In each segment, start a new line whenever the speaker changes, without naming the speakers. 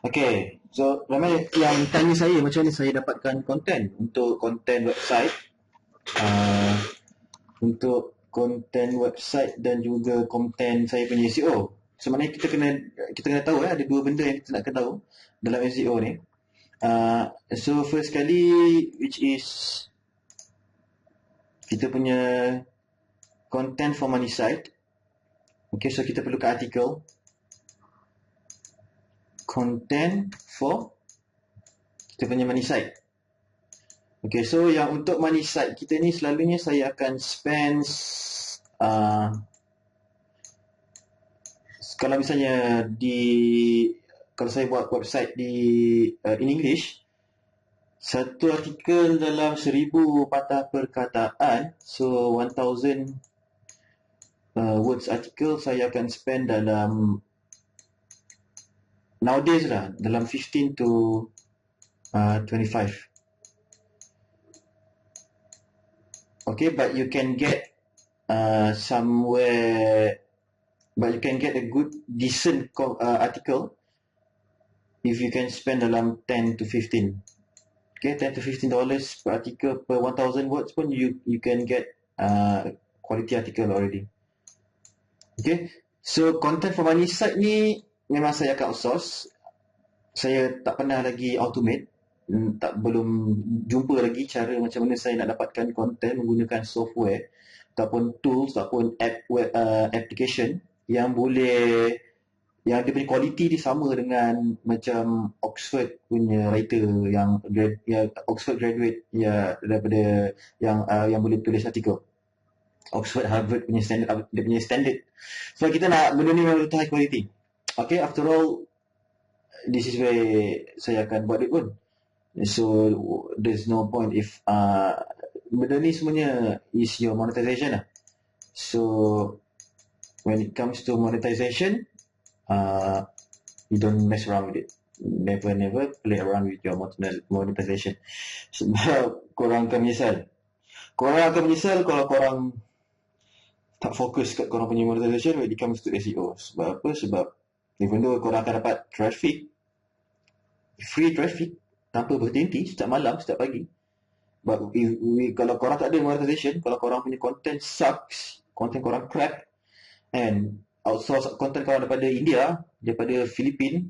Okay, so ramai yang tanya saya macam mana saya dapatkan konten untuk konten website, uh, untuk konten website dan juga konten saya punya SEO. Sebenarnya kita kena tahu ada dua benda yang kita nak kena tahu dalam SEO ni. So first kali, which is kita punya content for money site. Okay, so kita perlukan artikel content for kita punya money site. Okay, so yang untuk money site kita ni selalunya saya akan spend kalau misalnya kalau saya buat website in English, satu artikel dalam 1000 patah perkataan, so 1000 words article saya akan spend dalam nowadays lah dalam 15 to 25. Okay, but you can get but you can get a good decent article if you can spend dalam 10 to 15. Okay, 10 to 15 dollars per article per 1000 words pun you can get quality article already. Okay, so content for money site ni memang saya akan outsource. Saya tak pernah lagi automate, belum jumpa lagi cara macam mana saya nak dapatkan konten menggunakan software ataupun tools ataupun application yang dia punya quality dia sama dengan macam Oxford punya writer yang Oxford graduate daripada yang boleh tulis artikel. Oxford, Harvard punya standard, dia punya standard. So kita nak benda ni memang betul high quality. Okay, after all, this is where saya akan buat it pun. So there's no point if benda ni semuanya is your monetization lah. So when it comes to monetization, you don't mess around with it. Never play around with your monetization. Sebab korang akan menyesal kalau korang tak fokus kat korang punya monetization when it comes to SEO. Sebab apa? Sebab even though korang akan dapat free traffic tanpa berhenti setiap malam, setiap pagi, but kalau korang tak ada monetization, kalau korang punya content sucks, content korang crap, and outsource content korang daripada India, daripada Filipina,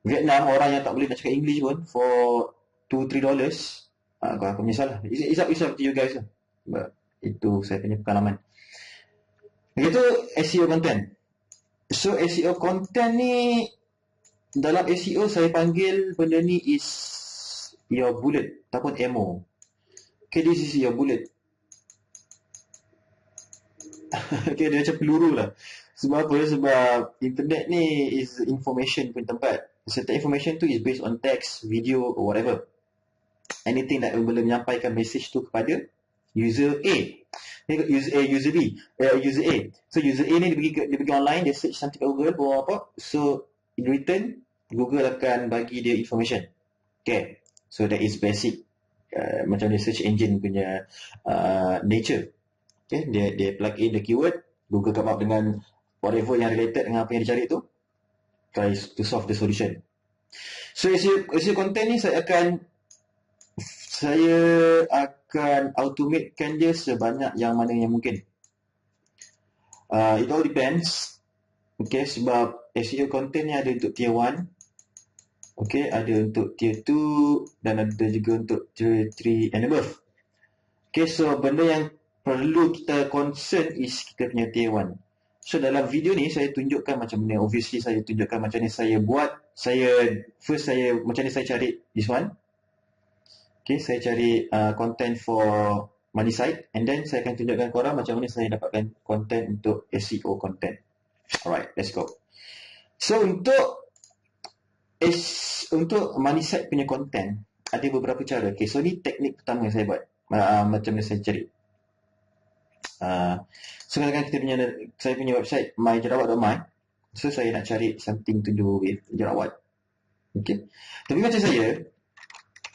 Vietnam, orang yang tak boleh nak cakap English pun for $2-3, korang akan menyesal lah. It's up to you guys lah. But itu saya punya pengalaman. Itu SEO content. So SEO content ni, dalam SEO saya panggil benda ni is your bullet ataupun ammo. Okay, this is your bullet. Okay, dia macam peluru lah. Sebab apa? Sebab internet ni is information pun tempat. Setiap information tu is based on text, video or whatever. Anything that boleh menyampaikan message tu kepada user A. User B, user A. So user A ni dia pergi online, dia search something kat Google or apa. So in return, Google akan bagi dia information. Okay, so that is basic macam dia search engine punya nature. Okay, dia plug in the keyword, Google come up dengan whatever yang related dengan apa yang dia cari tu, try to solve the solution. So SEO content ni saya akan automatekan dia sebanyak yang mana yang mungkin. It all depends. Okay, sebab SEO content ni ada untuk tier 1, okay, ada untuk tier 2 dan ada juga untuk tier 3 and above. Okay, so benda yang perlu kita concern is kita punya tier 1. So dalam video ni saya tunjukkan macam mana, obviously saya tunjukkan macam mana saya buat, macam mana saya cari this one. Okay, saya cari content for money site, and then saya akan tunjukkan korang macam mana saya dapatkan content untuk SEO content. Alright, let's go. So untuk money site punya content ada beberapa cara. Okay, so ni teknik pertama yang saya buat, macam mana saya cari. So kadang-kadang saya punya website myjerawat.my, so saya nak cari something to do with jerawat. Okay, tapi macam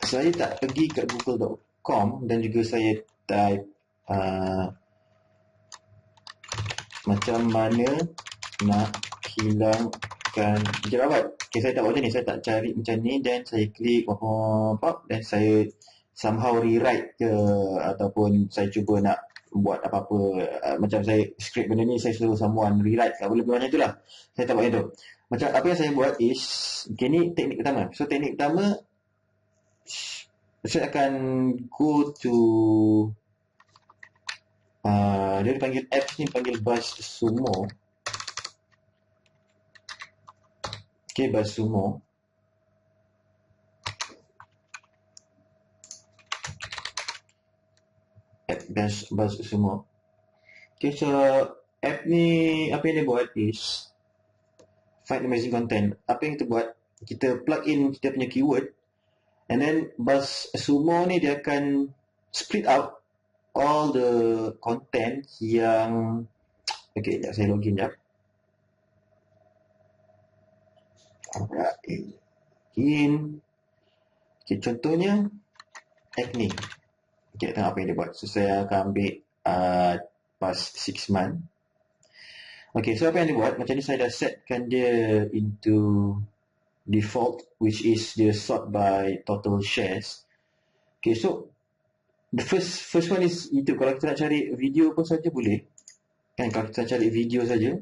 saya tak pergi kat google.com dan juga saya type macam mana nak hilang akan jerawat. Okay, saya tak buat macam ni, saya tak cari macam ni, then saya klik dan saya somehow rewrite ke, ataupun saya cuba nak buat apa-apa, macam saya script benda ni, saya suruh someone rewrite, tak boleh buat macam itulah. Saya tak buat itu. Macam apa yang saya buat is, okay, ni teknik pertama. So teknik pertama, saya akan go to dia panggil apps ni, panggil BuzzSumo. Okay, BuzzSumo. App BuzzSumo. Okay, so app ni apa yang dia buat is find amazing content. Apa yang kita buat, kita plug in kita punya keyword, and then BuzzSumo ni dia akan split out all the content yang, okay, sekejap saya login sekejap. In, okay, contohnya acne. Okay, tengok apa yang dia buat. So saya akan ambil past 6 month. Okay, so apa yang dia buat, macam ni saya dah setkan dia into default, which is dia sort by total shares. Okay, so the first one is YouTube. Kalau kita nak cari video pun saja boleh kan, kalau kita nak cari video saja.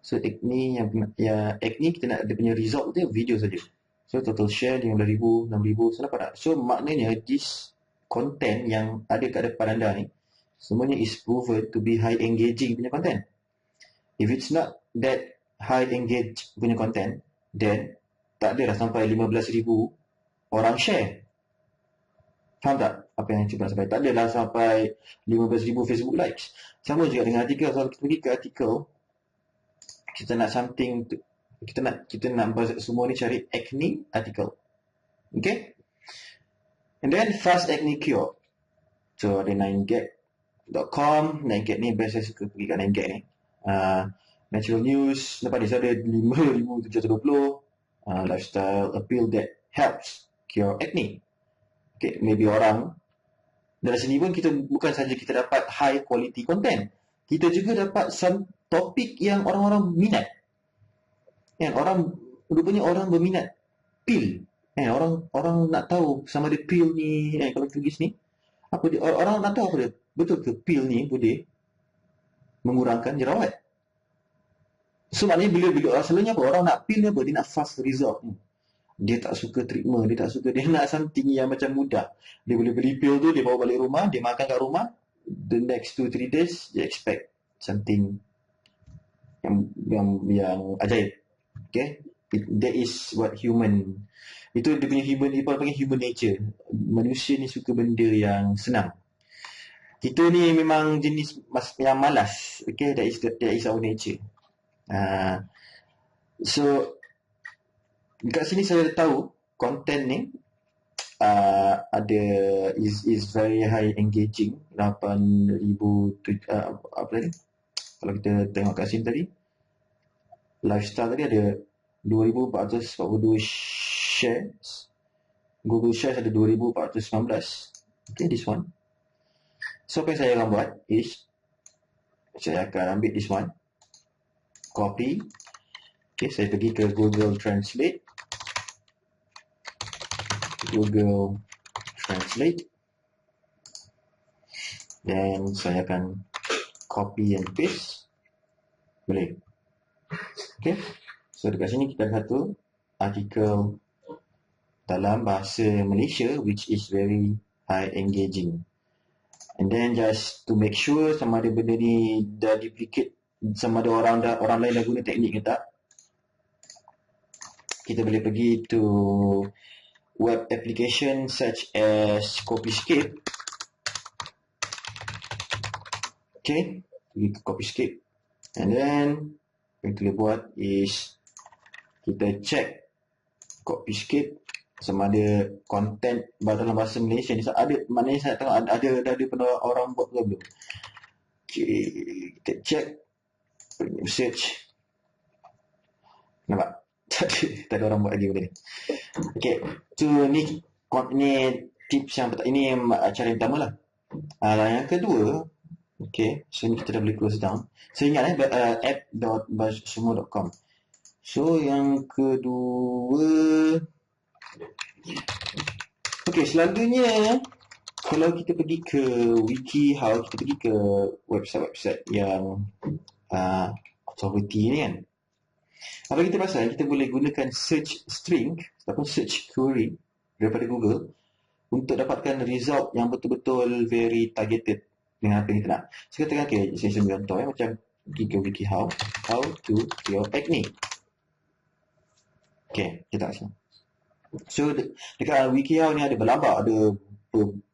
So acne, yang acne kita nak dia punya result dia video saja. So total share 15,000, 6,000, salah tak? So maknanya this content yang ada kat depan anda ni semuanya is proven to be high engaging punya content. If it's not that high engaged punya content, then tak adalah sampai 15,000 orang share. Faham tak apa yang cuba sampai? Tak adalah sampai 15,000 Facebook likes. Sama juga dengan artikel. Kalau kita pergi ke artikel, kita nak something, kita nak semua ni cari acne article. Okay? And then fast acne cure. So ada 9gag.com. 9gag ni best, saya suka pergi kat 9gag ni. Natural news, lepas ni saya ada 5,720. Lifestyle appeal that helps cure acne. Okay, maybe orang dari sini pun kita bukan saja kita dapat high quality content, kita juga dapat some topik yang orang-orang minat. Kan, rupanya orang berminat pil. Orang nak tahu sama ada pil ni, kalau kita pergi sini, apa dia, orang nak tahu apa dia, betul ke pil ni boleh mengurangkan jerawat. So maknanya bila selalunya apa, orang nak pil ni apa, dia nak fast result. Dia tak suka treatment, dia nak something yang macam mudah. Dia boleh beli pil tu, dia bawa balik rumah, dia makan kat rumah, the next 2-3 days dia expect something yang ajaib. Okay, that is what human, itu dia punya human, dia panggil human nature. Manusia ni suka benda yang senang. Kita ni memang jenis yang malas. Okay, that is our nature. So dekat sini saya tahu content ni ada is very high engaging, 8,000 apa tadi, kalau kita tengok kat sini tadi lifestyle tadi ada 2,442 shares, Google shares ada 2,419. Okay, this one. So apa yang saya akan buat is saya akan ambil this one, copy. Okay, saya pergi ke Google Translate. Dan saya akan copy and paste. Boleh. Okay. So dekat sini kita ada satu artikel dalam bahasa Malaysia which is very high engaging. And then just to make sure sama ada benda ni dah duplicate, sama ada orang lain dah guna teknik ke tak, kita boleh pergi to web application such as Copyscape. Okay, pergi ke Copyscape, and then yang kita buat is kita check Copyscape sama ada content dalam bahasa Malaysia ni ada, maknanya saya tengok ada pernah orang buat ke belum. Okay, kita check, search, nampak tak ada orang buat lagi benda ni. Okay, so ni tips yang pertama, ini cara yang pertama lah. Yang kedua, okay, so ni kita dah boleh close down. So ingat app.buzzsumo.com. So yang kedua, okey, selalunya kalau kita pergi ke WikiHow, kita pergi ke website-website yang authority ni kan. Apa kita pasal kita boleh gunakan search string ataupun search query daripada Google untuk dapatkan result yang betul-betul very targeted dengan apa yang kita nak. So katakan, okay, saya contoh macam pergi ke WikiHow, how to cure acne. Okay, kita tak sini. So dekat WikiHow ni ada berlambak, ada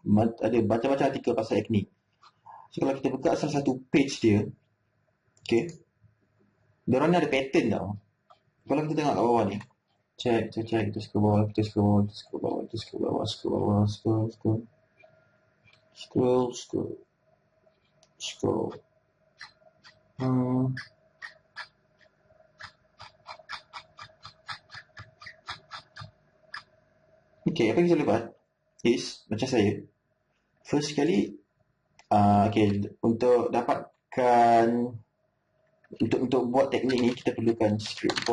macam-macam artikel pasal acne. So kalau kita buka salah satu page dia, okay, diorang ni ada pattern tau. Kalau kita tengok kat bawah ni, check, kita scroll bawah, kita scroll bawah. Okay, apa yang kita boleh buat is, macam saya, first sekali, okay, untuk dapatkan, untuk buat teknik ni, kita perlukan script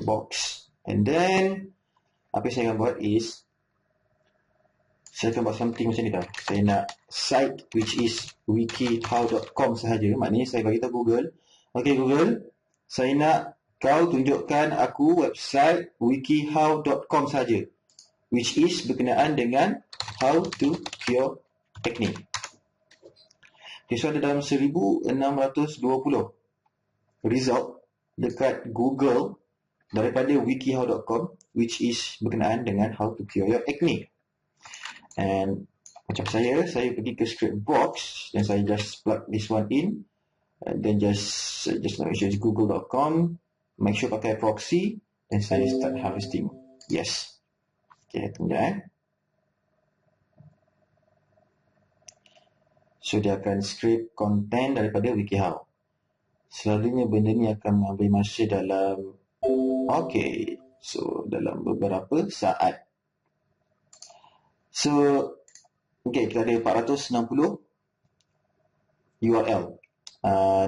box, and then, apa yang saya akan buat is, saya akan buat something macam ni tau. Saya nak site which is wikihow.com sahaja. Maknanya saya bagi tahu Google, okay Google, saya nak kau tunjukkan aku website wikihow.com saja, which is berkenaan dengan how to cure acne. Okay, so ada dalam 1620 result dekat Google daripada wikihow.com, which is berkenaan dengan how to cure your acne. And macam saya pergi ke script box dan saya just plug this one in, and then just make sure it's google.com, make sure pakai proxy, dan saya start harvesting. Yes. Okay, tunggu So dia akan script content daripada WikiHow. Selalunya benda ni akan mengambil masa dalam, okay, so dalam beberapa saat. So, okay, kita ada 460 URL.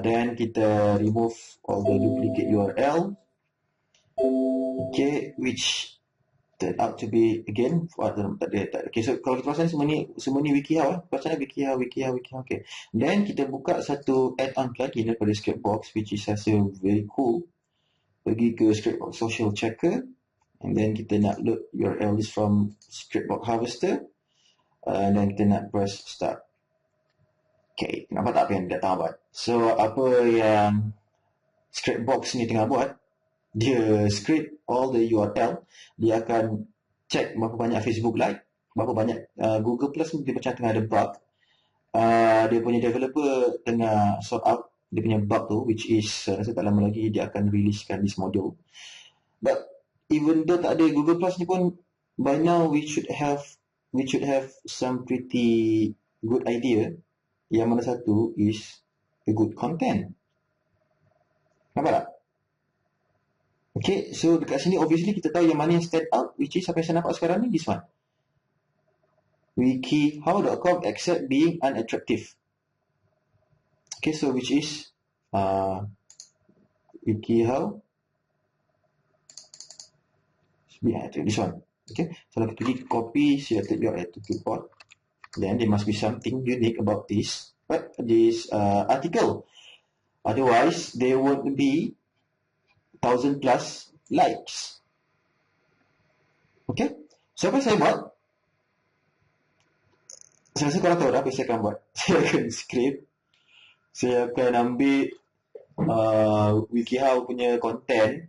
Then kita remove all the duplicate URL. Okay, which turned out to be, again, tak ada. Okay, so kalau kita perasan semua ni WikiHow. Perasan WikiHow, okay. Then kita buka satu add-on plugin daripada Scriptbox, which is rasa very cool. Pergi ke Scriptbox Social Checker, and then kita nak load URL list from Scriptbox Harvester, and then kita nak press start. Okay, nampak tak apa yang dia tengah buat? So, apa yang Scriptbox ni tengah buat, dia script all the URL, dia akan check berapa banyak Facebook like, berapa banyak Google Plus dia macam tengah ada bug. Dia punya developer tengah sort out dia punya bug tu, which is rasa tak lama lagi dia akan releasekan this module. But even though tak ada Google Plus ni pun, by now we should have some pretty good idea. Yang mana satu is a good content. Nampak tak? Okay, so dekat sini obviously kita tahu yang mana yang stand out, which is apa yang saya nampak sekarang ni, this one. wikihow.com except being unattractive. Okay, so which is WikiHow. This one. Okay, so kalau kita pergi copy selected URL to clipboard, then there must be something unique about this article. Otherwise, there won't be 1,000 plus likes. Okay, so apa saya buat? Saya rasa korang tahu dah apa saya akan buat. Saya akan script, saya akan ambil WikiHow punya content,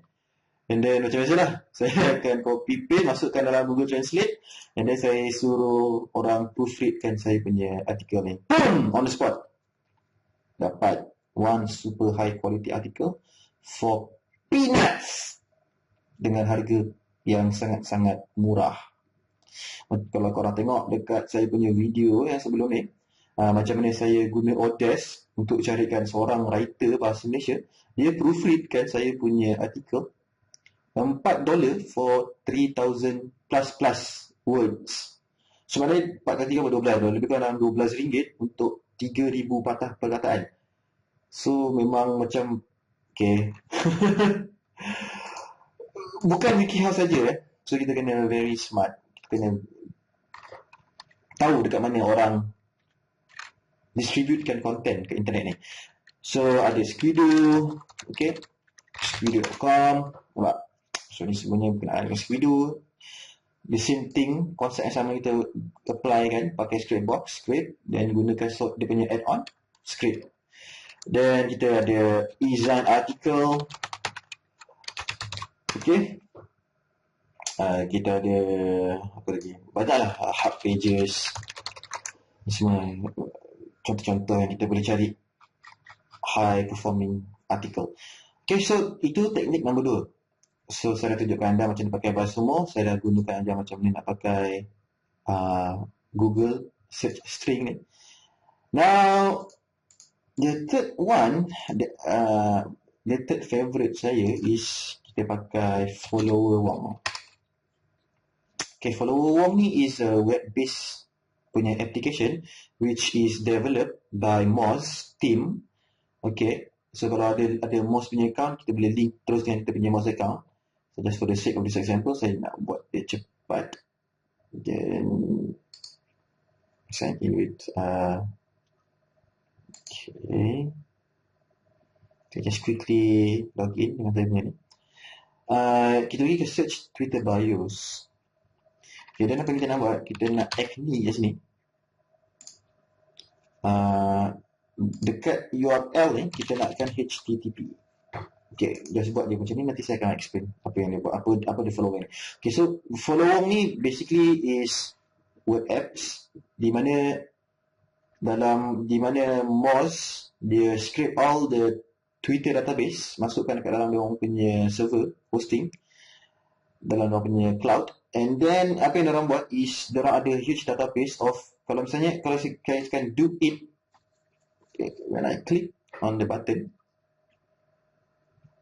and then macam biasa lah, saya akan copy paste, masukkan dalam Google Translate, and then saya suruh orang proofreadkan saya punya artikel ni. Boom! On the spot. Dapat one super high quality article for peanuts dengan harga yang sangat-sangat murah. Kalau korang tengok dekat saya punya video yang sebelum ni, macam mana saya guna Odes untuk carikan seorang writer bahasa Malaysia, dia proofreadkan saya punya artikel $4 for 3,000 plus words. Sebenarnya 4 kali 3 $12, lebih kurang RM12 untuk 3,000 patah perkataan. So memang macam Okay. Bukan WikiHow saja. So kita kena very smart. Kita kena tahu dekat mana orang distributekan content ke internet ni. So ada Squidoo, okay, squidoo.com, nampak? So ni semuanya berkenaan dengan Squidoo. The same thing, konsep yang sama kita apply kan, pakai script dan gunakan dia punya add-on script. Dan kita ada e-zine article, okay. Kita ada apa lagi? Banyaklah hub pages. Ini semua contoh-contoh yang kita boleh cari high performing article. Okay, so itu teknik nombor 2. So saya dah tunjukkan anda macam mana pakai bahasa semua. Saya dah gunakan anda macam mana nak pakai Google search string ni. Now the third one, the third favorite saya is kita pakai Follower Worm. Okay, Follower Worm ni is a web-based punya application which is developed by Moz team. Okay, so kalau ada Moz punya account, kita boleh link terus dengan kita punya Moz account. So just for the sake of this example, saya nak buat dia cepat. Then sign in with okay. Okay, just quickly log in dengan saya punya ni. Kita pergi ke search Twitter bios. Okay, dan apa kita nak buat? Kita nak acne kat sini. Dekat URL ni kita nakkan HTTP. Okay, just buat dia macam ni, nanti saya akan explain apa yang dia buat, apa dia follow ni. Okay, so follow ni basically is web apps di mana Moz dia scrape all the Twitter database, masukkan dekat dalam dia orang punya server hosting, dalam dia orang punya cloud, and then apa yang dia orang buat is dia orang ada huge database of, kalau misalnya kalau saya tekan do it, okay, when I click on the button,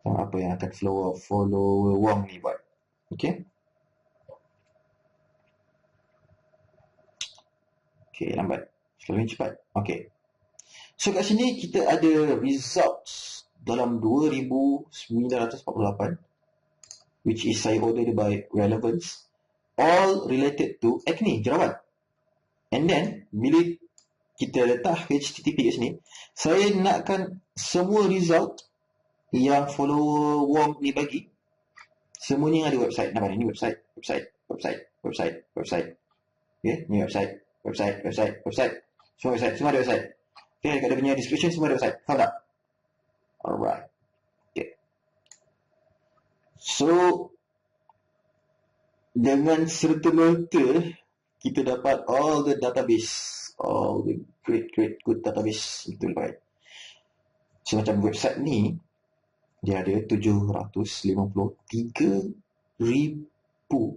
apa yang akan follow Wong ni buat. Okay. Okay, lambat. Selalu cepat. Okay. So kat sini kita ada results dalam 2948, which is saya order by relevance, all related to acne, jerawat. And then bila kita letak HTTP kat sini, saya nakkan semua result yang follower Wong ni bagi, semuanya ada website. Nampak ni website. Okay, ni website. Semua ada website. Okay, kat dia punya description semua ada website. Faham tak? Alright. Okay. So dengan serta-merta kita dapat all the database, all the great good database. Betul baik. So macam website ni dia ada 753,000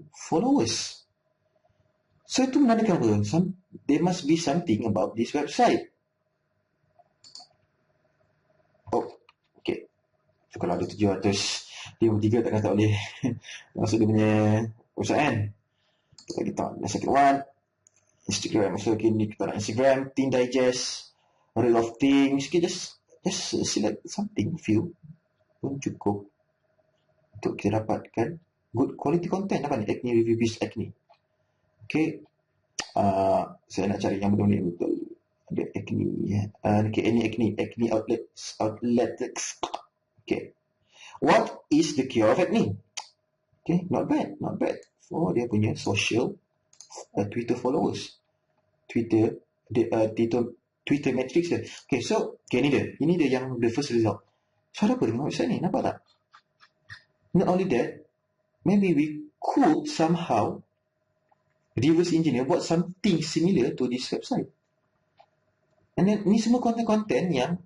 followers. So itu menandakan apa? There must be something about this website. Oh, okay. So kalau ada 753 takkan tak boleh masuk dia punya website kan? Kita lagi tak. Second one, Instagram. So okay, ni kita nak Instagram, Teen Digest, Reel of Things. Okay, just select something, few pun cukup untuk kita dapatkan good quality content. Apa ni? Acne review based acne. Okay, saya nak cari yang betul-betul betul. Ada acne, okay, any acne outlets. Okay, what is the cure of acne? Okay, not bad. Oh, dia punya social Twitter followers, Twitter metrics dia. Okay, so okay, ini dia yang the first result. So ada apa dengan website ni? Nampak tak? Not only that, maybe we could somehow reverse engineer, buat something similar to this website. And then ni semua konten-konten yang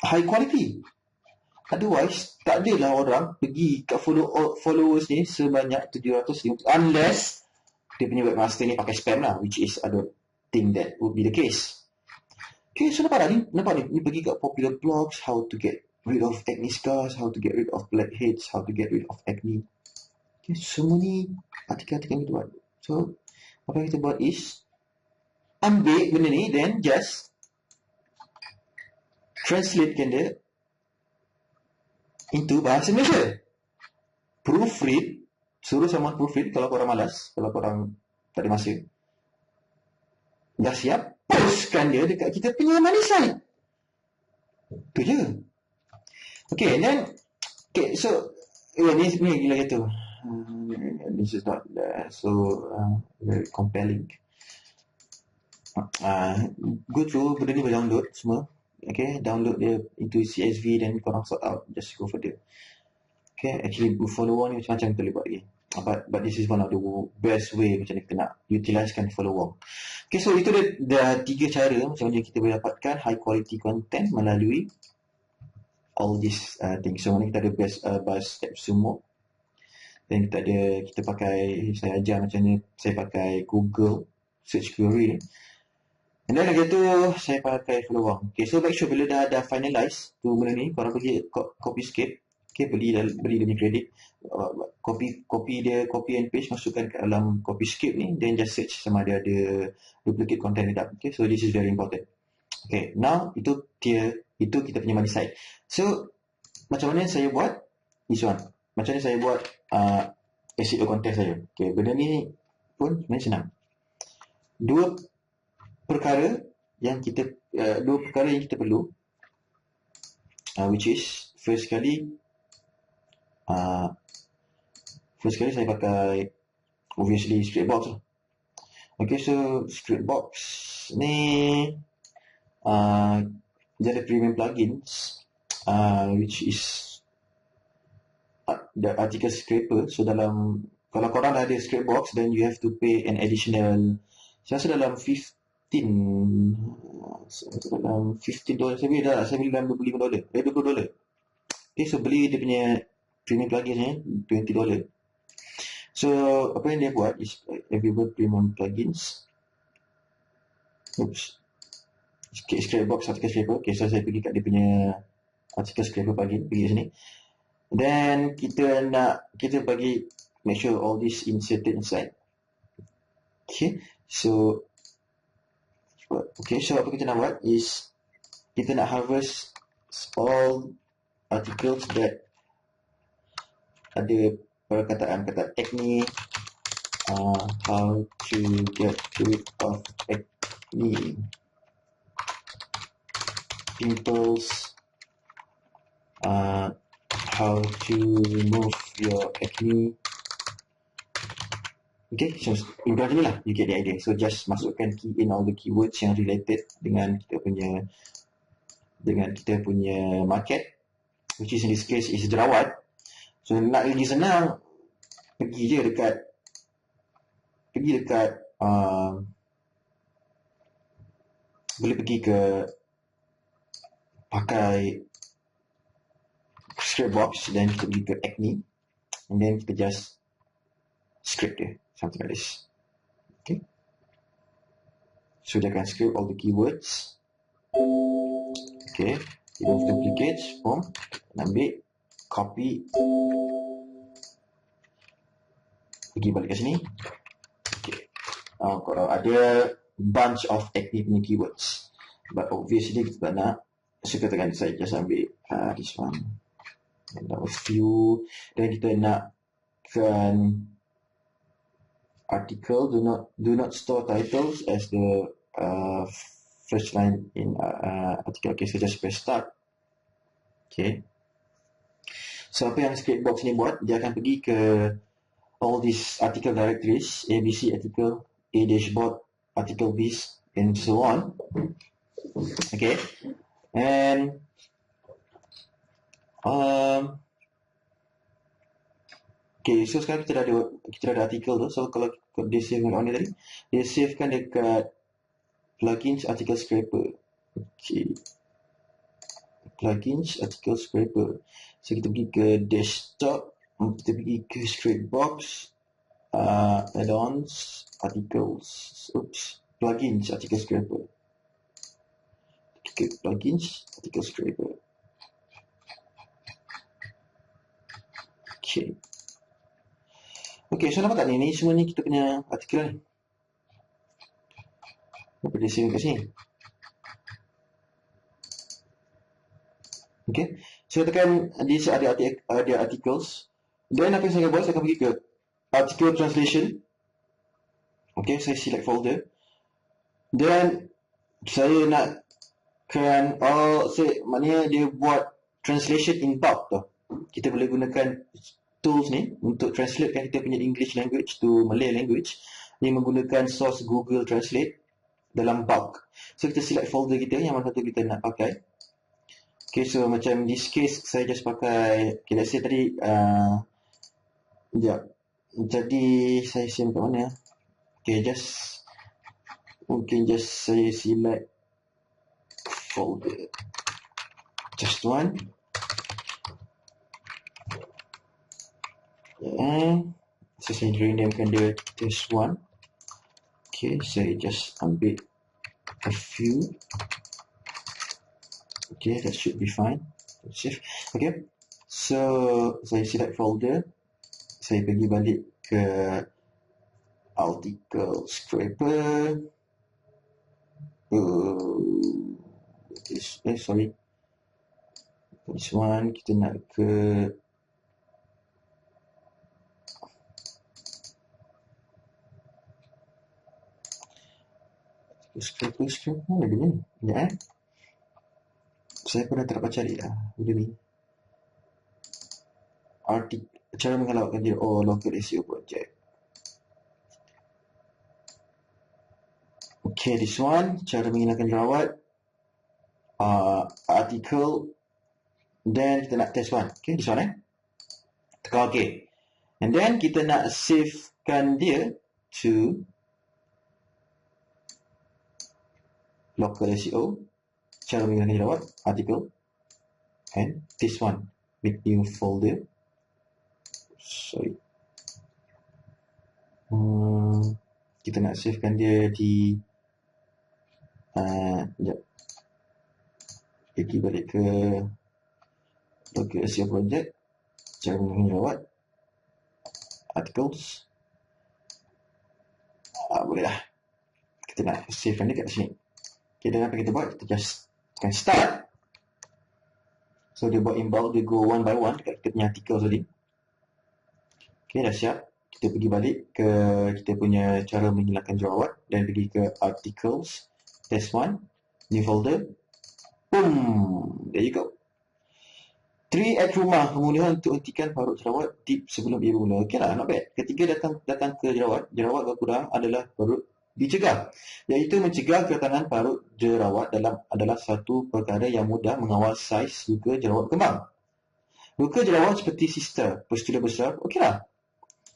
high quality. Otherwise, tak adalah orang pergi kat followers ni sebanyak 750, unless dia punya webmaster ni pakai spam lah, which is I don't think that would be the case. Okay, so nampak ni pergi kat popular blogs, how to get rid of acne scars, how to get rid of blackheads, how to get rid of acne. Okay, semua ni artikel-artikel ni buat. So, apa yang kita buat is ambil benda ni, then just translatekan dia into bahasa Malaysia. Proofread, suruh someone proofread kalau korang malas, kalau korang tak ada masa. Dah siap, postkan dia dekat kita punya money site. Tu je. Okay, then so ni gila gitu. This is not very compelling. Go through benda ni, download semua. Okay, download dia into CSV, then korang sort out, just go for it. Okay, actually follow on ni macam-macam kita boleh buat lagi. But this is one of the best way macam kita nak utilisekan follow on. Okay, so itu dah 3 cara macam mana kita boleh dapatkan high quality content melalui all these things. So mana kita ada bus AppSumo, dan kita pakai, saya ajar macam ni, saya pakai Google search query, and then lagi tu saya pakai follow on. Okay, so make sure bila dah finalize tu benda ni, korang pergi Copyscape. Okay, beli dia punya kredit, copy and paste, masukkan ke dalam Copyscape ni, then just search sama ada duplicate content ni tak. Okay, so this is very important. Okay, now itu kita punya money site. So macam mana saya buat this one? Macam mana saya buat SEO content saya? Okay, benda ni pun sebenarnya senang. Dua perkara yang kita perlu, which is first sekali saya pakai obviously Scriptbox lah. Okay, so Scriptbox ni dia ada premium plugins which is the article scraper. So kalau korang dah ada Scriptbox, then you have to pay an additional, saya rasa dalam $15. Saya beli dalam $25, $20. Okay, so beli dia punya premium plugin ni $20. So apa yang dia buat is available premium plugins. Scriptbox article scraper. Okay, so saya pergi kat dia punya article scraper plugin, pergi sini. Then kita bagi make sure all this inserted inside. Okay, so apa kita nak buat is kita nak harvest all articles that ada perkataan acne, how to get rid of acne, pimples, how to remove your acne. Okay, so macam ni lah, you get the idea. So just masukkan key in all the keywords yang related dengan kita punya market, which is in this case is jerawat. So nak lagi senang, pergi dekat boleh pergi ke pakai Scriptbox, dan kita pergi ke acne, and then kita just script dia, something like this. Okay, so dia akan script all the keywords. Okay, remove duplicates, boom, ambil, copy, pergi balik ke sini. Okay, kalau ada bunch of active punya keywords, but obviously kita tak nak, so katakan saya just ambil this one, and that was few. Dan kita nakkan article, do not store titles as the first line in article. Okay, so just press start. Okay, so apa yang Scriptbox ni buat, dia akan pergi ke all these article directories, ABC article, A dashboard, article biz, and so on. Okay, and okay, so sekarang kita ada artikel tu. So kalau dia save on ni tadi, dia savekan dekat plugins article scraper. Okay, plugins article scraper. So kita pergi ke desktop, kita pergi ke Scriptbox, add-ons, articles, plugins article scraper. Okay, plugins article scraper. Okay, so nampak tak ni semua ni kita punya artikel ni. Apa dia save kat sini? Okay, saya tekan di ada articles. Then apa yang saya buat, saya akan pergi ke article translation. Okay, saya select folder. Then saya nak maknanya dia buat translation in bulk tu. Kita boleh gunakan tools ni untuk translatekan kita punya English language to Malay language. Ni menggunakan source Google Translate dalam bulk. So kita select folder kita yang mana satu kita nak pakai. Okay, so macam this case saya just pakai, okay, let's say tadi sekejap. Jadi saya save kat mana? Okay, mungkin saya select folder just one. And saya renamekan dia test one. Okay, saya just ambil a few. Okay, that should be fine. Save. Okay, so saya select folder. Saya pergi balik ke article scraper. Sorry. This one kita nak ke scraper mana dia ni? Ya, saya pernah tak dapat cari lah benda ni. Cara mengalahkan dia local SEO project. Okay, this one cara menghilangkan jerawat, article, then kita nak test one. Okay, this one tekan OK, and then kita nak savekan dia to local SEO, cara menghilangkan jerawat, article, and this one with new folder. Sorry, kita nak savekan dia di sekejap, pergi balik ke local SEO project, cara menghilangkan jerawat, articles, boleh lah, kita nak savekan dia kat sini. Okay, dan apa kita buat, kita just tekan start. So dia buat inbound, dia go one by one dekat kita punya artikel tadi. Okay, dah siap. Kita pergi balik ke kita punya cara menghilangkan jerawat dan pergi ke articles, test one, new folder. Boom, there you go. 3 act rumah kemudahan untuk hentikan parut jerawat deep sebelum ia bermula. Okay lah, not bad. Ketiga datang ke jerawat berkurang adalah parut dicegah, iaitu mencegah kedatangan parut jerawat adalah satu perkara yang mudah mengawal saiz luka jerawat berkembang. Luka jerawat seperti sister, pustula besar, okey lah.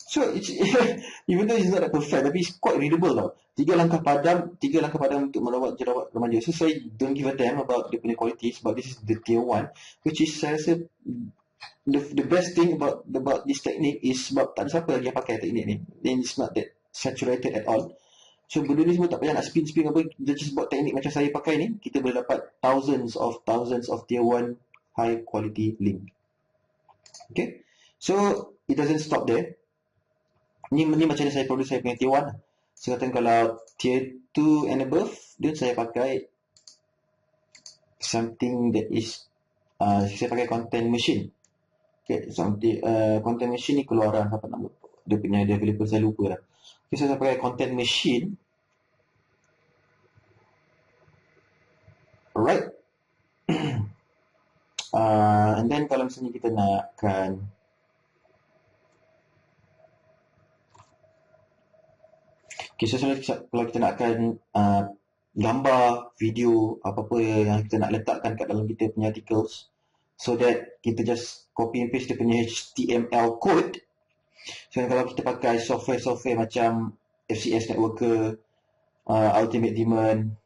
So, even though it's not that perfect, tapi it's quite readable tau. 3 langkah padam untuk merawat jerawat remaja. So, saya don't give a damn about dia punya quality sebab this is the tier 1, which is saya rasa the best thing about this technique is sebab tak ada siapa lagi yang pakai teknik ni. Then it's not that saturated at all. So, benda ni semua tak payah nak spin apa. Kita just buat teknik macam saya pakai ni, kita boleh dapat thousands of tier 1 high quality link. Okay. So, it doesn't stop there. Ni macam ni saya produce saya punya tier 1. Sekarang kalau tier 2 and above, then saya pakai something that is saya pakai content machine. Okay, something content machine ni keluaran apa nama dia punya developer, saya lupa lah. Okay, saya pakai content machine. Alright. And then kalau misalnya kita nakkan so kalau kita nakkan gambar, video, apa-apa yang kita nak letakkan kat dalam kita punya articles, so that kita just copy and paste dia punya HTML code. So kalau kita pakai software macam FCS Networker, Ultimate Daemon,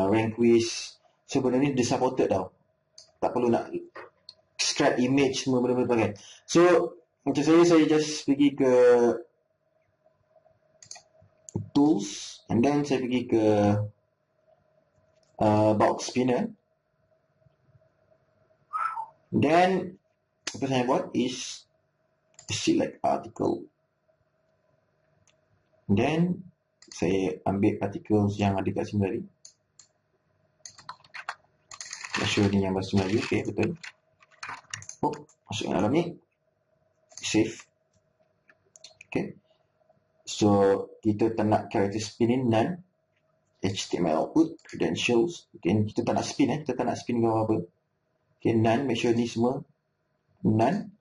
Rankwiz, so benda ni dia supported tau. Tak perlu nak extract image semua benda-benda kan. So macam saya just pergi ke tools, and then saya pergi ke box spinner. Then apa saya buat is select article, then saya ambil articles yang ada kat sini tadi. sure ni yang bahasa Melayu. Okay, betul. Oh, masuk dalam ni. Save. Okay. So, kita tak nak character spin ni, none. HTML output, credentials. Okay, kita tak nak spin kita tak nak spin gambar apa. Okay, none, make sure ni semua none.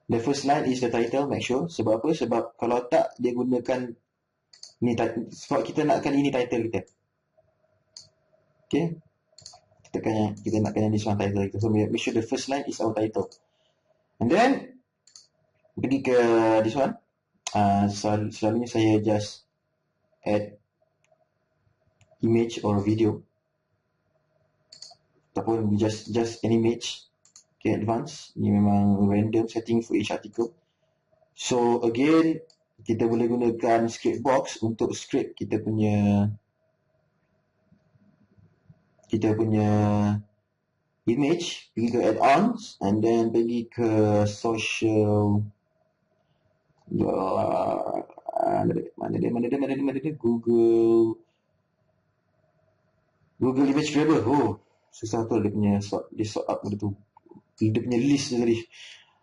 The first line is the title, make sure. Sebab apa? Sebab kalau tak, dia gunakan ni, sebab kita nakkan ini title kita. Okay, kita nakkan this one title kita. So make sure the first line is our title. And then pergi ke this one. Selalunya saya just add image or video ataupun just an image. Okay, advance ni memang random setting for each article. So again, kita boleh gunakan script box untuk script kita punya image. Pergi ke add-ons and then pergi ke social, mana dia Google Image Grabber. Oh, susah tu dia punya sort up benda tu. Dia punya list tu tadi.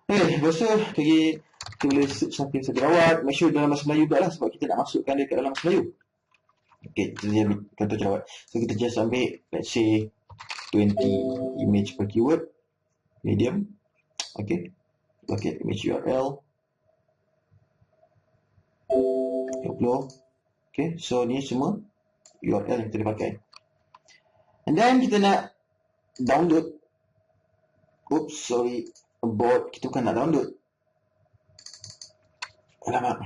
Lepas tu pergi, kita boleh search something jerawat. Make sure dalam bahasa Melayu pula lah, sebab kita nak masukkan dia kat dalam bahasa Melayu. Okay, kita ambil contoh jerawat. So kita just ambil, let's say 20 image per keyword, medium. Okay, okay, image URL 20. Okay, so ni semua URL yang kita boleh pakai. And then kita nak download. Oops, sorry, abort. Kita bukan nak download. Alamak.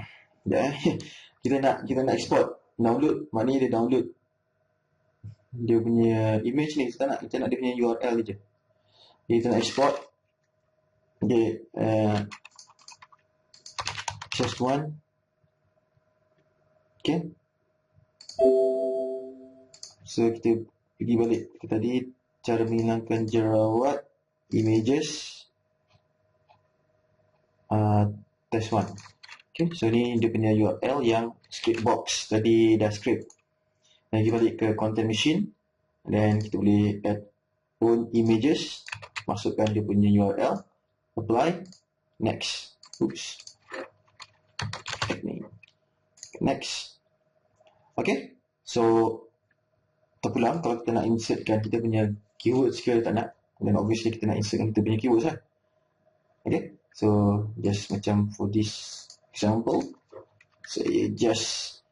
Kita nak export. Download, maknanya dia download dia punya image ni. Kita nak dia punya URL je. Jadi kita nak export. Okay, just one. Okay. So kita pergi balik ke tadi, cara menghilangkan jerawat, images, test one. Okay, so ni dia punya URL yang script box tadi dah script. Dan kita balik ke content machine, dan kita boleh add own images, masukkan dia punya URL, apply, next. Oops, next. Okay, so terpulang kalau kita nak insertkan kita punya keywords ke tak nak, dan obviously kita nak insertkan kita punya keywords lah. Okay, so just macam for this example, saya just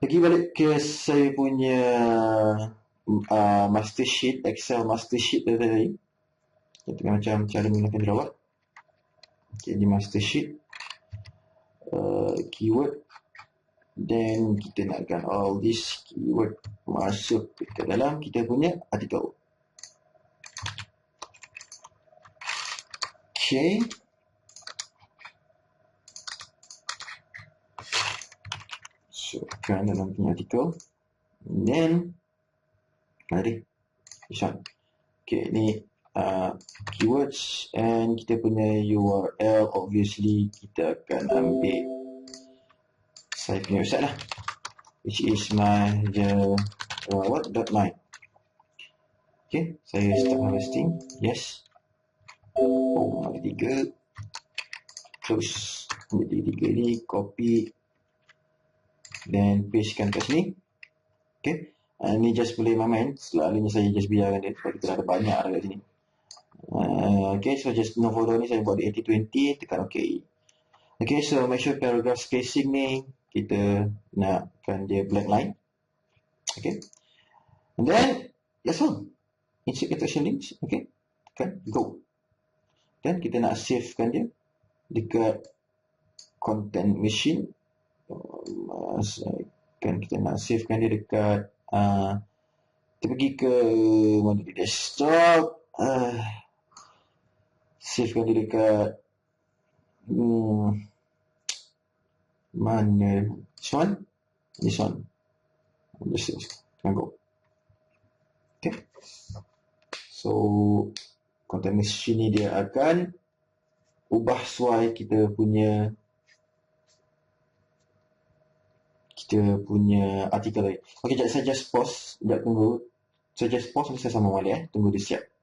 pergi balik ke saya punya master sheet, Excel master sheet tadi. Kita macam cara menggunakan jerawat. Okay, di master sheet, keyword, then kita nakkan all this keyword masuk ke dalam kita punya artikel. Okay, masukkan dalam punya artikel, and then mari this one. Okay, ni keywords, and kita punya URL obviously kita akan ambil saya punya website lah, which is myjerawat.my. Okay, saya start harvesting. Yes. Oh, ada 3. Close. Ambil 3 ni, copy, then pastekan kat sini. Okay, ni just boleh main. Selalunya saya just biarkan dia, sebab kita ada banyak kat sini. Okay, so just no follow ni saya buat di 80-20, tekan OK. Okay, so make sure paragraph spacing ni kita nakkan dia black line. Okay, and then that's all. Insert attraction links. Okay, tekan go. Dan kita nak savekan dia dekat content machine. Kan kita nak savekan dia dekat kita pergi ke mana di desktop, savekan dia dekat mana, this one, just go. Okay, so content machine ni dia akan ubah sesuai kita punya artikel lagi. Okay, saya just pause, sekejap tunggu. So just pause, saya sambung balik tunggu dia siap.